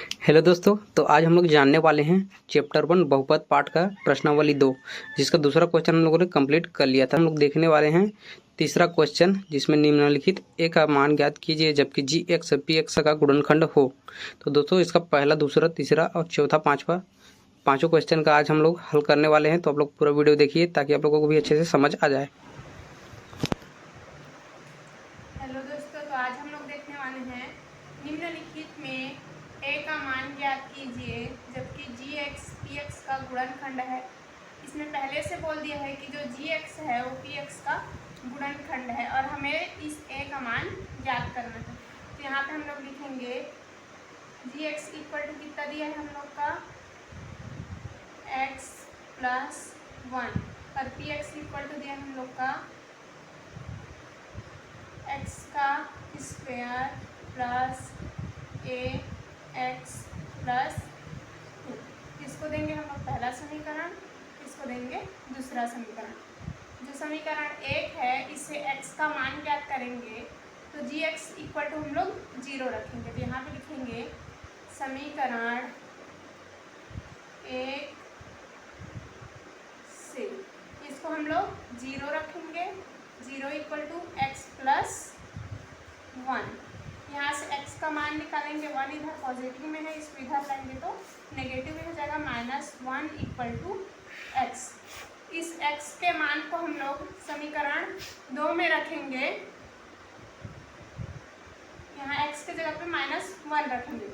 Hello दोस्तों, तो आज हम लोग जानने वाले हैं चैप्टर 1 बहुपद पाठ का प्रश्नावली 2, जिसका दूसरा क्वेश्चन हम लोगों ने कंप्लीट कर लिया था। हम लोग देखने वाले हैं तीसरा क्वेश्चन, जिसमें निम्नलिखित ए का मान ज्ञात कीजिए जबकि जी एक्स पी एक्स का गुणनखंड हो। तो दोस्तों इसका पहला, दूसरा, तीसरा और चौथा, पांचवा, पांचों क्वेश्चन का आज हम लोग हल करने वाले हैं। तो आप लोग पूरा वीडियो देखिए ताकि आप लोगों को भी अच्छे से समझ आ जाए। हेलो दोस्तों, तो आज हम लोग देखने वाले हैं निम्नलिखित में ए का मान ज्ञात कीजिए जबकि जी एक्स पी एक्स का गुणनखंड है। इसमें पहले से बोल दिया है कि जो जी एक्स है वो पी एक्स का गुणनखंड है और हमें इस ए का मान ज्ञात करना है। तो यहाँ पे हम लोग लिखेंगे जी एक्स इक्वल टू कितना दिया है हम लोग का एक्स प्लस 1 और पी एक्स इक्वल टू दिया है हम लोग का एक्स का square plus a x plus 2। इसको देंगे हम लोग पहला समीकरण, इसको देंगे दूसरा समीकरण। जो समीकरण 1 है इससे x का मान ज्ञात करेंगे तो जी एक्स इक्वल टू हम लोग 0 रखेंगे। तो यहाँ पे लिखेंगे समीकरण 1 से इसको हम लोग 0 रखेंगे। 0 इक्वल टू एक्स प्लस 1। यहाँ से x का मान निकालेंगे, 1 इधर पॉजिटिव में है, इसको इधर लाएंगे तो नेगेटिव में हो जाएगा, -1 इक्वल टू एक्स। इस x के मान को हम लोग समीकरण 2 में रखेंगे। यहाँ x के जगह पे -1 रखेंगे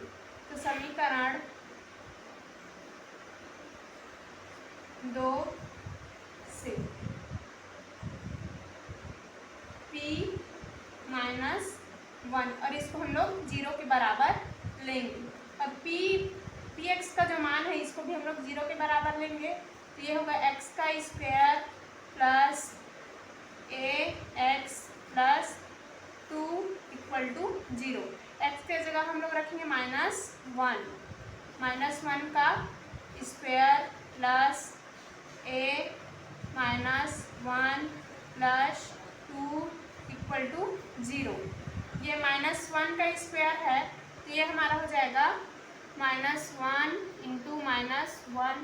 तो समीकरण 2 से p -1 और इसको हम लोग 0 के बराबर लेंगे। अब पी एक्स का जो मान है इसको भी हम लोग 0 के बराबर लेंगे। तो ये होगा एक्स का square plus a x plus 2 equal to 0। X के जगह हम लोग रखेंगे -1, -1 का square plus a -1 plus 2 equal to 0। ये -1 का स्क्वायर है तो ये हमारा हो जाएगा -1 इंटू -1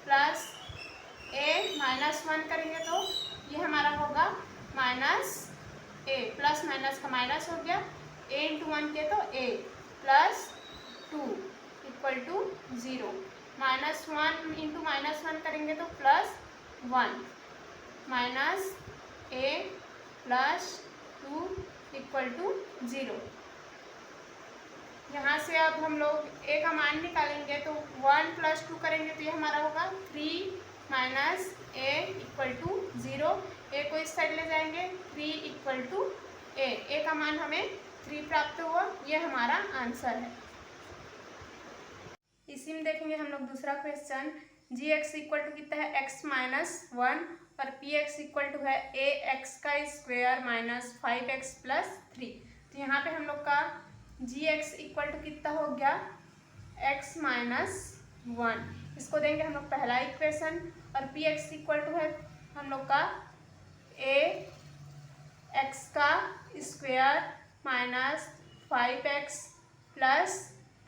प्लस ए -1 करेंगे तो ये हमारा होगा -a, प्लस माइनस का माइनस हो गया, a इंटू 1 के तो a plus 2 equal to 0। -1 into -1 करेंगे तो +1 minus a plus 2 equal to 0। यहाँ से अब हम लोग a का मान निकालेंगे तो 1 + 2 करेंगे तो ये हमारा होगा 3 minus a equal to 0। a को इस साइड ले जाएंगे, 3 इक्वल टू a का मान हमें 3 प्राप्त हुआ। ये हमारा आंसर है। इसी में देखेंगे हम लोग दूसरा question, g x equal to कितना है x -1 और पी एक्स इक्वल टू है ए एक्स का स्क्वायर -5x प्लस 3। तो यहाँ पे हम लोग का जी एक्स इक्वल टू कितना हो गया x -1। इसको देंगे हम लोग पहला इक्वेशन और पी एक्स इक्वल टू है हम लोग का ए एक्स का स्क्वायर -5x प्लस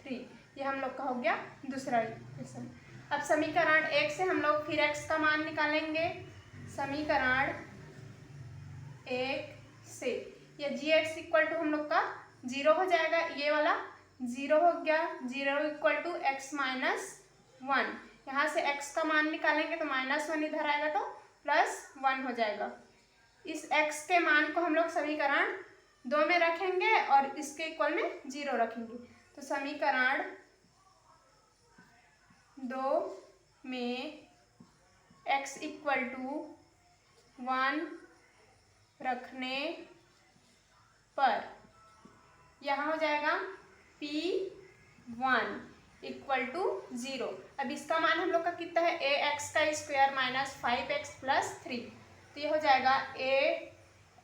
3। ये हम लोग का हो गया दूसरा इक्वेशन। अब समीकरण 1 से हम लोग फिर x का मान निकालेंगे। समीकरण 1 से ये जी एक्स इक्वल टू हम लोग का 0 हो जाएगा, ये वाला 0 हो गया, 0 इक्वल टू x -1। यहाँ से x का मान निकालेंगे तो -1 इधर आएगा तो +1 हो जाएगा। इस x के मान को हम लोग समीकरण 2 में रखेंगे और इसके इक्वल में 0 रखेंगे। तो समीकरण 2 में x इक्वल टू 1 रखने पर यहाँ हो जाएगा p1 इक्वल टू 0। अब इसका मान हम लोग का कितना है, ए एक्स का स्क्वायर -5x प्लस 3। तो ये हो जाएगा ए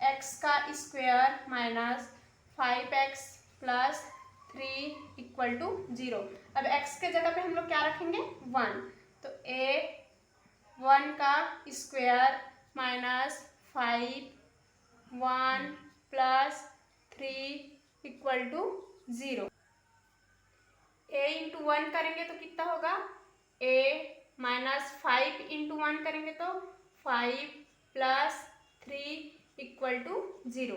एक्स का square -5x plus 3 equal to 0। अब x के जगह पे हम लोग क्या रखेंगे, 1। तो ए 1 का square -5 1 plus 3 equal to 0। a into into one करेंगे तो कितना होगा ए माइनस 5 इंटू वन करेंगे तो 5 प्लस 3 इक्वल टू 0।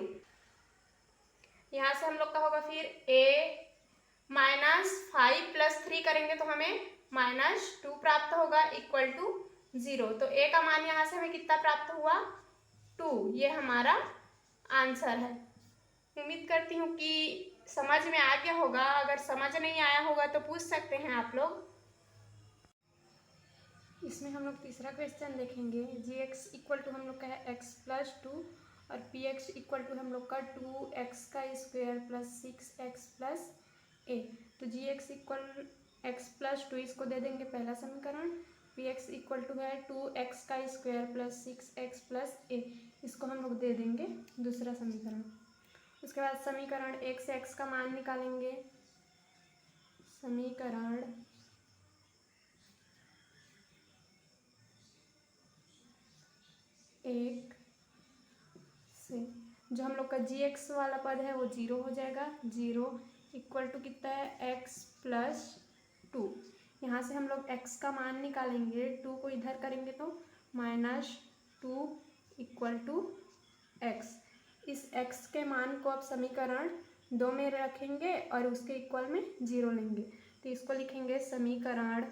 यहाँ से हम लोग का होगा फिर ए माइनस 5 प्लस 3 करेंगे तो हमें -2 प्राप्त होगा इक्वल टू 0। तो ए का मान यहाँ से हमें कितना प्राप्त हुआ 2। ये हमारा आंसर है। उम्मीद करती हूँ कि समझ में आ गया होगा। अगर समझ नहीं आया होगा तो पूछ सकते हैं आप लोग। इसमें हम लोग तीसरा क्वेश्चन देखेंगे। जी एक्स इक्वल टू हम लोग का है एक्स प्लस 2 और पी एक्स इक्वल टू हम लोग का 2x का स्क्वायर प्लस 6x प्लस ए। तो जी एक्स इक्वल एक्स प्लस 2 इसको दे देंगे पहला समीकरण। पी एक्स इक्वल टू है 2x का स्क्वायर प्लस 6x प्लस ए, इसको हम लोग दे देंगे दूसरा समीकरण। उसके बाद समीकरण 1 से x का मान निकालेंगे। समीकरण 1 से जो हम लोग का जी एक्स वाला पद है वो 0 हो जाएगा। 0 इक्वल टू कितना है x प्लस 2। यहाँ से हम लोग x का मान निकालेंगे। 2 को इधर करेंगे तो -2 इक्वल टू x। इस x के मान को अब समीकरण 2 में रखेंगे और उसके इक्वल में 0 लेंगे। तो इसको लिखेंगे समीकरण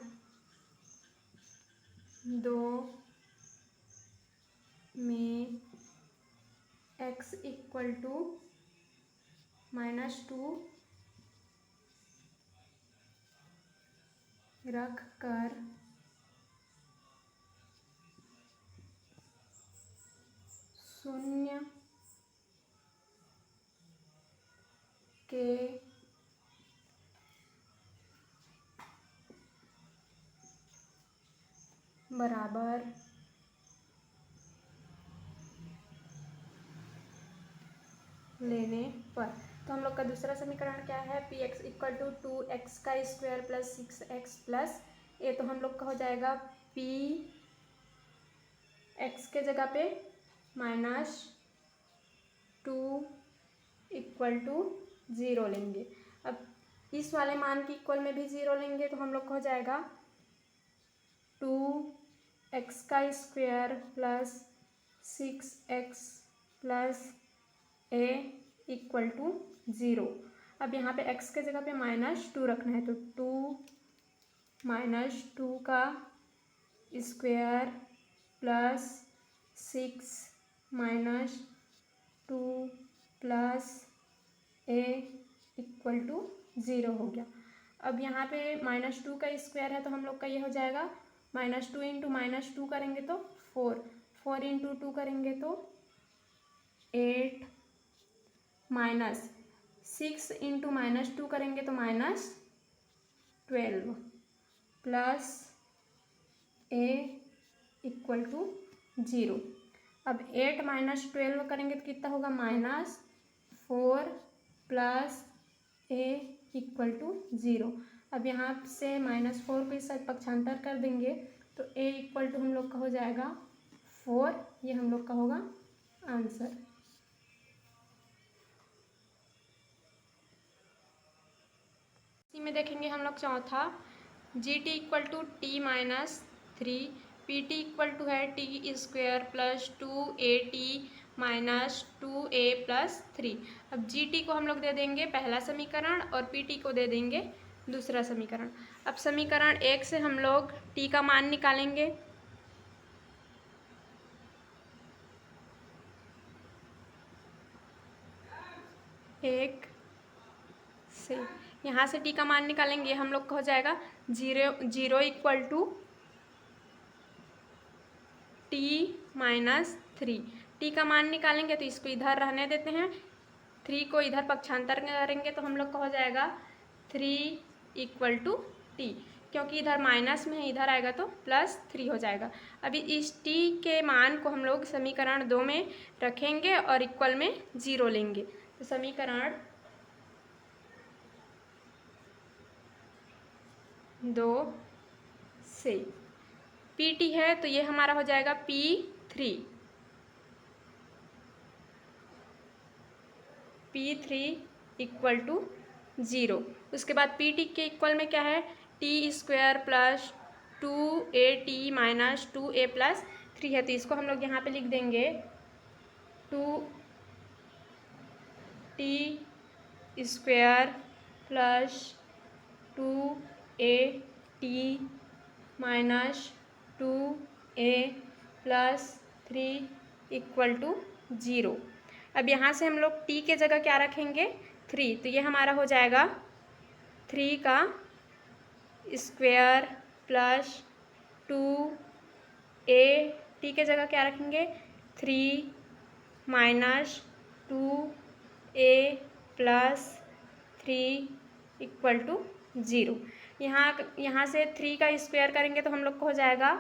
2 में x इक्वल टू -2 रख कर शून्य के बराबर लेने पर। तो हम लोग का दूसरा समीकरण क्या है, P x equal to 2x का स्क्वायर प्लस 6x प्लस ए। तो हम लोग का हो जाएगा पी एक्स के जगह पे -2 इक्वल टू 0 लेंगे। अब इस वाले मान के इक्वल में भी 0 लेंगे तो हम लोग का हो जाएगा 2x का square plus 6x plus a equal to 0। अब यहाँ पे x के जगह पे -2 रखना है तो 2 -2 का square plus 6 -2 plus a equal to 0 हो गया। अब यहाँ पे -2 का स्क्वायर है तो हम लोग का ये हो जाएगा -2 इंटू -2 करेंगे तो 4 इंटू 2 करेंगे तो 8 -6 इंटू -2 करेंगे तो -12 प्लस ए इक्वल टू 0। अब 8 -12 करेंगे तो कितना होगा -4 प्लस ए इक्वल टू 0। अब यहाँ से -4 को इस साइड पक्षांतर कर देंगे तो ए इक्वल टू हम लोग का हो जाएगा 4। ये हम लोग का होगा आंसर। इसी में देखेंगे हम लोग चौथा, G T equal to T -3, P T equal to है T square plus 2at minus 2a plus 3। अब जी टी को हम लोग दे देंगे पहला समीकरण और पी टी को दे देंगे दूसरा समीकरण। अब समीकरण 1 से हम लोग टी का मान निकालेंगे। एक से यहाँ से टी का मान निकालेंगे हम लोग का हो जाएगा 0 इक्वल टू टी -3। टी का मान निकालेंगे तो इसको इधर रहने देते हैं। 3 को इधर पक्षांतर करेंगे तो हम लोग का हो जाएगा 3 इक्वल टू टी, क्योंकि इधर माइनस में है इधर आएगा तो +3 हो जाएगा। अभी इस टी के मान को हम लोग समीकरण 2 में रखेंगे और इक्वल में 0 लेंगे। तो समीकरण 2 से पी टी है तो ये हमारा हो जाएगा P3 इक्वल टू 0। उसके बाद पी टी के इक्वल में क्या है, T square plus 2at minus 2a plus 3 है, तो इसको हम लोग यहाँ पे लिख देंगे 2t square plus 2at minus 2a plus 3 equal to 0। अब यहाँ से हम लोग t के जगह क्या रखेंगे, 3, तो ये हमारा हो जाएगा 3 का स्क्वायर प्लस 2a, t के जगह क्या रखेंगे, 3 minus 2a plus 3 equal to 0। यहाँ से 3 का स्क्वायर करेंगे तो हम लोग को हो जाएगा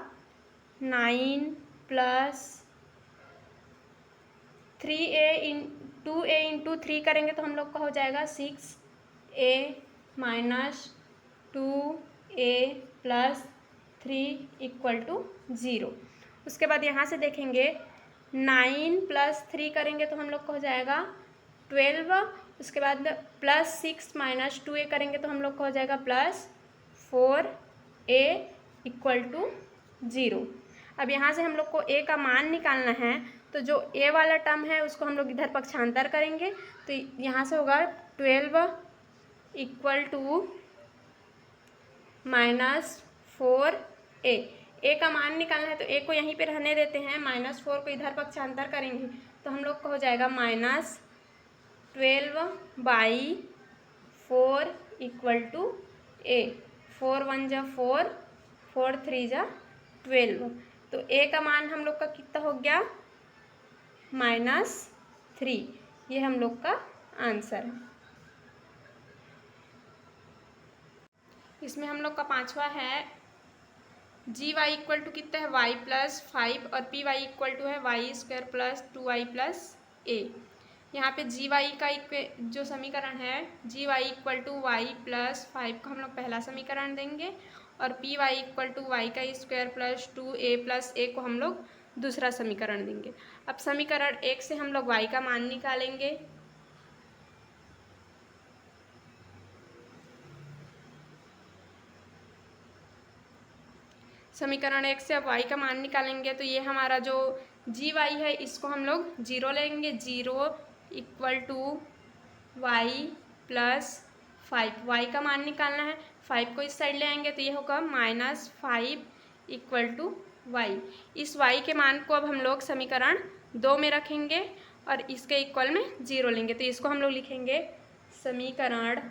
9 प्लस 2a इंटू 3 करेंगे तो हम लोग का हो जाएगा 6a minus 2a plus 3 equal to 0। उसके बाद यहाँ से देखेंगे 9 प्लस 3 करेंगे तो हम लोग को हो जाएगा 12। उसके बाद प्लस 6 माइनस 2a करेंगे तो हम लोग को हो जाएगा प्लस 4a इक्वल टू 0। अब यहाँ से हम लोग को a का मान निकालना है, तो जो a वाला टर्म है उसको हम लोग इधर पक्षांतर करेंगे, तो यहाँ से होगा 12 equal to minus 4a। a का मान निकालना है तो a को यहीं पे रहने देते हैं, माइनस 4 को इधर पक्षांतर करेंगे तो हम लोग को हो जाएगा माइनस 12/4 इक्वल टू a। 4 1 जा 4, 4 3 जा 12, तो a का मान हम लोग का कितना हो गया, -3। ये हम लोग का आंसर है। इसमें हम लोग का पांचवा है जी वाई इक्वल टू कितना है, y प्लस 5 और पी वाई इक्वल टू है y square plus 2y plus a। यहाँ पे जी वाई का जो समीकरण है, G Y equal to Y plus 5 को हम लोग पहला समीकरण देंगे और P Y equal to Y का square plus 2a plus a को हम लोग दूसरा समीकरण देंगे। अब समीकरण 1 से हम लोग y का मान निकालेंगे, समीकरण 1 से अब y का मान निकालेंगे तो ये हमारा जो जी वाई है इसको हम लोग 0 लेंगे, 0 equal to Y plus 5। Y का मान निकालना है, 5 को इस साइड ले आएंगे तो ये होगा -5 इक्वल टू वाई। इस वाई के मान को अब हम लोग समीकरण 2 में रखेंगे और इसके इक्वल में 0 लेंगे, तो इसको हम लोग लिखेंगे समीकरण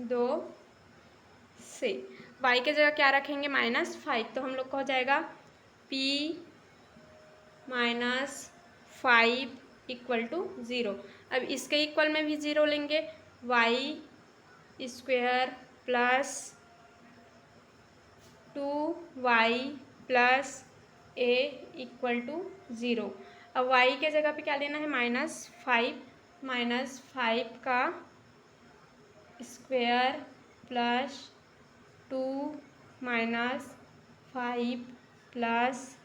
2 से y के जगह क्या रखेंगे, -5, तो हम लोग को हो जाएगा p -5 इक्वल टू 0। अब इसके इक्वल में भी 0 लेंगे, y square plus 2y plus a equal to 0। अब y के जगह पे क्या लेना है, -5 का square plus 2 -5 plus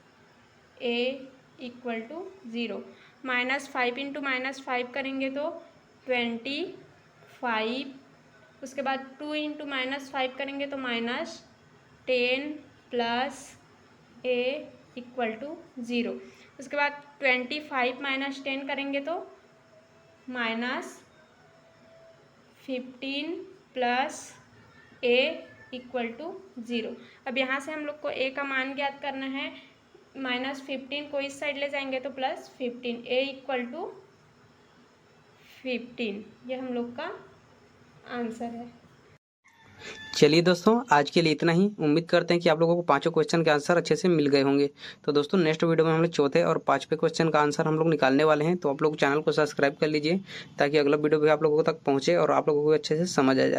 a equal to 0। -5 into -5 करेंगे तो 25। उसके बाद 2 इंटू -5 करेंगे तो -10 प्लस a इक्वल टू 0। उसके बाद 25 -10 करेंगे तो -15 प्लस a इक्वल टू 0। अब यहाँ से हम लोग को a का मान ज्ञात करना है, -15 को इस साइड ले जाएंगे तो +15, a इक्वल टू 15। ये हम लोग का आंसर है। चलिए दोस्तों, आज के लिए इतना ही। उम्मीद करते हैं कि आप लोगों को पांचों क्वेश्चन के आंसर अच्छे से मिल गए होंगे। तो दोस्तों, नेक्स्ट वीडियो में हम लोग चौथे और पांचवें क्वेश्चन का आंसर हम लोग निकालने वाले हैं, तो आप लोग चैनल को सब्सक्राइब कर लीजिए ताकि अगला वीडियो भी आप लोगों तक पहुंचे और आप लोगों को अच्छे से समझ आ जाए।